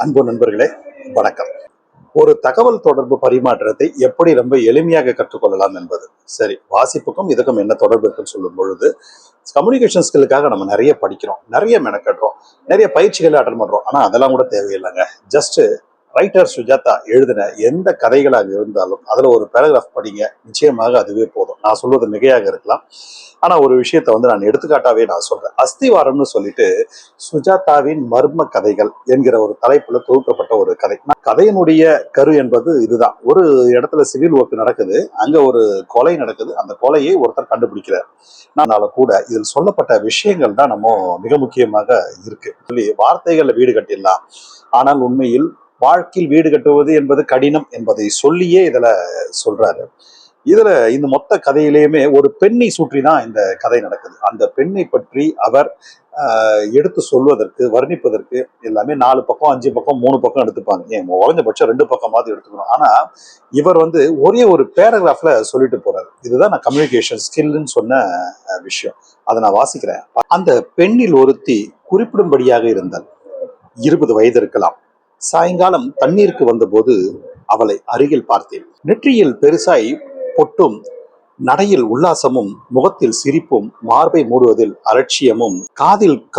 அன்பு நண்பர்களே, வணக்கம். ஒரு தகவல் தொடர்பு பரிமாற்றத்தை எப்படி ரொம்ப எளிமையாக கற்றுக்கொள்ளலாம் என்பது. சரி, வாசிப்புக்கும் இதுக்கும் என்ன தொடர்பு இருக்குன்னு சொல்லும் பொழுது, கம்யூனிகேஷன் ஸ்கில்லுக்காக நம்ம நிறைய படிக்கிறோம், நிறைய மெனக்கட்டுறோம், நிறைய பயிற்சிகளை அட்டன் பண்றோம். ஆனா அதெல்லாம் கூட தேவையில்லைங்க. ஜஸ்ட் ரைட்டர் சுஜாதா எழுதின எந்த கதைகளாக இருந்தாலும் அதுல ஒரு பேராகிராஃப் படிங்க, நிச்சயமாக அதுவே போதும். நான் சொல்வது மிகையாக இருக்கலாம், ஆனா ஒரு விஷயத்த நான் எடுத்துக்காட்டாவே நான் சொல்றேன். அஸ்திவாரம்னு சொல்லிட்டு சுஜாதாவின் மர்ம கதைகள் என்கிற ஒரு தலைப்புல தொகுக்கப்பட்ட ஒரு கதை. கதையினுடைய கரு என்பது இதுதான். ஒரு இடத்துல சிவில் ஒர்க் நடக்குது, அங்க ஒரு கொலை நடக்குது, அந்த கொலையை ஒருத்தர் கண்டுபிடிக்கிறார். கூட இதில் சொல்லப்பட்ட விஷயங்கள் தான் நம்ம மிக முக்கியமாக இருக்கு. சொல்லி வார்த்தைகள்ல வீடு கட்டிடலாம், ஆனால் உண்மையில் வாழ்க்கையில் வீடு கட்டுவது என்பது கடினம் என்பதை சொல்லியே இதுல சொல்றாரு. இதுல இந்த மொத்த கதையிலேயுமே ஒரு பெண்ணை சுற்றி தான் இந்த கதை நடக்குது. அந்த பெண்ணை பற்றி அவர் எடுத்து சொல்வதற்கு, வர்ணிப்பதற்கு எல்லாமே 4 பக்கம் 5 பக்கம் 3 பக்கம் எடுத்துப்பாங்க. ஏன் குறைஞ்சபட்சம் 2 பக்கமாவது எடுத்துக்கணும். ஆனா இவர் ஒரே ஒரு பேராகிராஃப்ல சொல்லிட்டு போறாரு. இதுதான் நான் கம்யூனிகேஷன் ஸ்கில்னு சொன்ன விஷயம். அதை நான் வாசிக்கிறேன். அந்த பெண்ணில் ஒருத்தி குறிப்பிடும்படியாக இருந்தால் 20 வயது இருக்கலாம். சாயங்காலம் தண்ணீருக்கு வந்தபோது அவளை அருகில் பார்த்தேன். நெற்றியில் பெருசாய் பொட்டும், நடையில் உல்லாசமும், முகத்தில் சிரிப்பும், மார்பை மூடுவதில் அலட்சியமும்,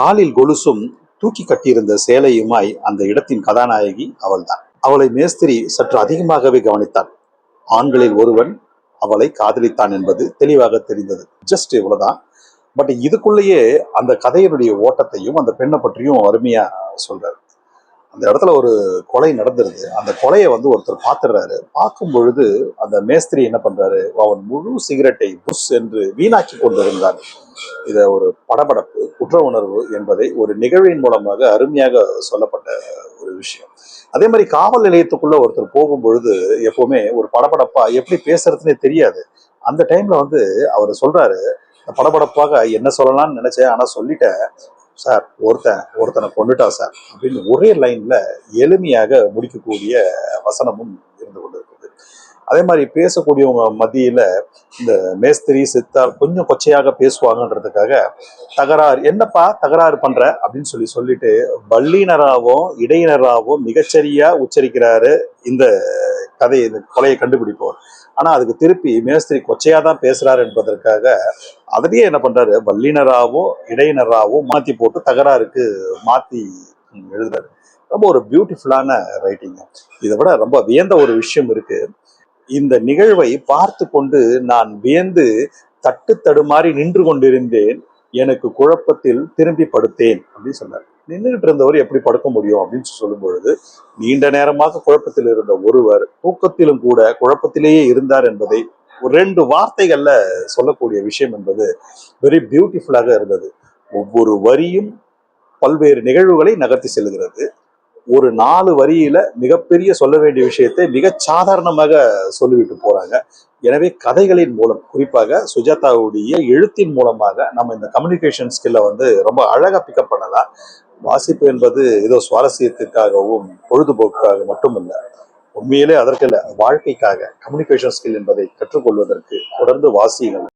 காலில் கொலுசும், தூக்கி கட்டியிருந்த சேலையுமாய் அந்த இடத்தின் கதாநாயகி அவள்தான். அவளை மேஸ்திரி சற்று அதிகமாகவே கவனித்தான். ஆண்களில் ஒருவன் அவளை காதலித்தான் என்பது தெளிவாக தெரிந்தது. ஜஸ்ட் இவ்வளவுதான். பட் இதுக்குள்ளேயே அந்த கதையினுடைய ஓட்டத்தையும் அந்த பெண்ணை பற்றியும் அருமையா சொல்றாரு. அந்த இடத்துல ஒரு கொலை நடந்துருது. அந்த கொலையை ஒருத்தர் பார்த்துடுறாரு. பார்க்கும் பொழுது அந்த மேஸ்திரி என்ன பண்றாரு, அவன் முழு சிகரெட்டை புஷ் என்று வீணாக்கி கொண்டிருந்தான். இத ஒரு படபடப்பு, குற்ற உணர்வு என்பதை ஒரு நிகழ்வின் மூலமாக அருமையாக சொல்லப்பட்ட ஒரு விஷயம். அதே மாதிரி காவல் நிலையத்துக்குள்ள ஒருத்தர் போகும் பொழுது எப்பவுமே ஒரு படபடப்பா எப்படி பேசுறதுன்னே தெரியாது. அந்த டைம்ல அவர் சொல்றாரு, படபடப்பாக என்ன சொல்லலாம்னு நினைச்சேன், ஆனா சொல்லிட்டேன் சார், ஒருத்தனை கொண்டுட்டா சார் அப்படின்னு ஒரே லைன்ல எளிமையாக முடிக்கக்கூடிய வசனமும் இருந்து கொண்டு இருக்குது. அதே மாதிரி பேசக்கூடியவங்க மத்தியில இந்த மேஸ்திரி சித்தார் கொஞ்சம் கொச்சையாக பேசுவாங்கன்றதுக்காக தகராறு, என்னப்பா தகராறு பண்ற அப்படின்னு சொல்லிட்டு வல்லினராகவும் இடையினராகவும் மிகச்சரியா உச்சரிக்கிறாரு இந்த கதை, இந்த கொலையை கண்டுபிடிப்போம். ஆனா அதுக்கு திருப்பி மேஸ்திரி கொச்சையா தான் பேசுறாரு என்பதற்காக அதுலயே என்ன பண்றாரு, வல்லினராகவும் இடையினராகவும் மாத்தி போட்டு தகராறுக்கு மாத்தி எழுதுறாரு. ரொம்ப ஒரு பியூட்டிஃபுல்லான ரைட்டிங். இதை விட ரொம்ப வியந்த ஒரு விஷயம் இருக்கு. இந்த நிகழ்வை பார்த்து கொண்டு நான் வியந்து தட்டு தடுமாறி நின்று கொண்டிருந்தேன். எனக்கு குழப்பத்தில் திரும்பி படுத்தேன் அப்படின்னு சொன்னார். நின்றுகிட்டு இருந்தவர் எப்படி படுக்க முடியும் அப்படின்னு சொல்லும் பொழுது, நீண்ட நேரமாக குழப்பத்தில் இருந்த ஒருவர் தூக்கத்திலும் கூட குழப்பத்திலேயே இருந்தார் என்பதை ஒரு 2 வார்த்தைகள்ல சொல்லக்கூடிய விஷயம் என்பது வெரி பியூட்டிஃபுல்லாக இருந்தது. ஒவ்வொரு வரியும் பல்வேறு நிகழ்வுகளை நகர்த்தி செல்கிறது. ஒரு 4 வரியில மிகப்பெரிய சொல்ல வேண்டிய விஷயத்தை மிக சாதாரணமாக சொல்லிவிட்டு போறாங்க. எனவே கதைகளின் மூலம், குறிப்பாக சுஜாதாவுடைய எழுத்தின் மூலமாக நம்ம இந்த கம்யூனிகேஷன் ஸ்கில்ல ரொம்ப அழகா பிக்கப் பண்ணலாம். வாசிப்பு என்பது ஏதோ சுவாரஸ்யத்திற்காகவும் பொழுதுபோக்குக்காக மட்டுமல்ல, உண்மையிலே அதற்கு வாழ்க்கைக்காக கம்யூனிகேஷன் ஸ்கில் என்பதை கற்றுக்கொள்வதற்கு தொடர்ந்து வாசியுங்கள்.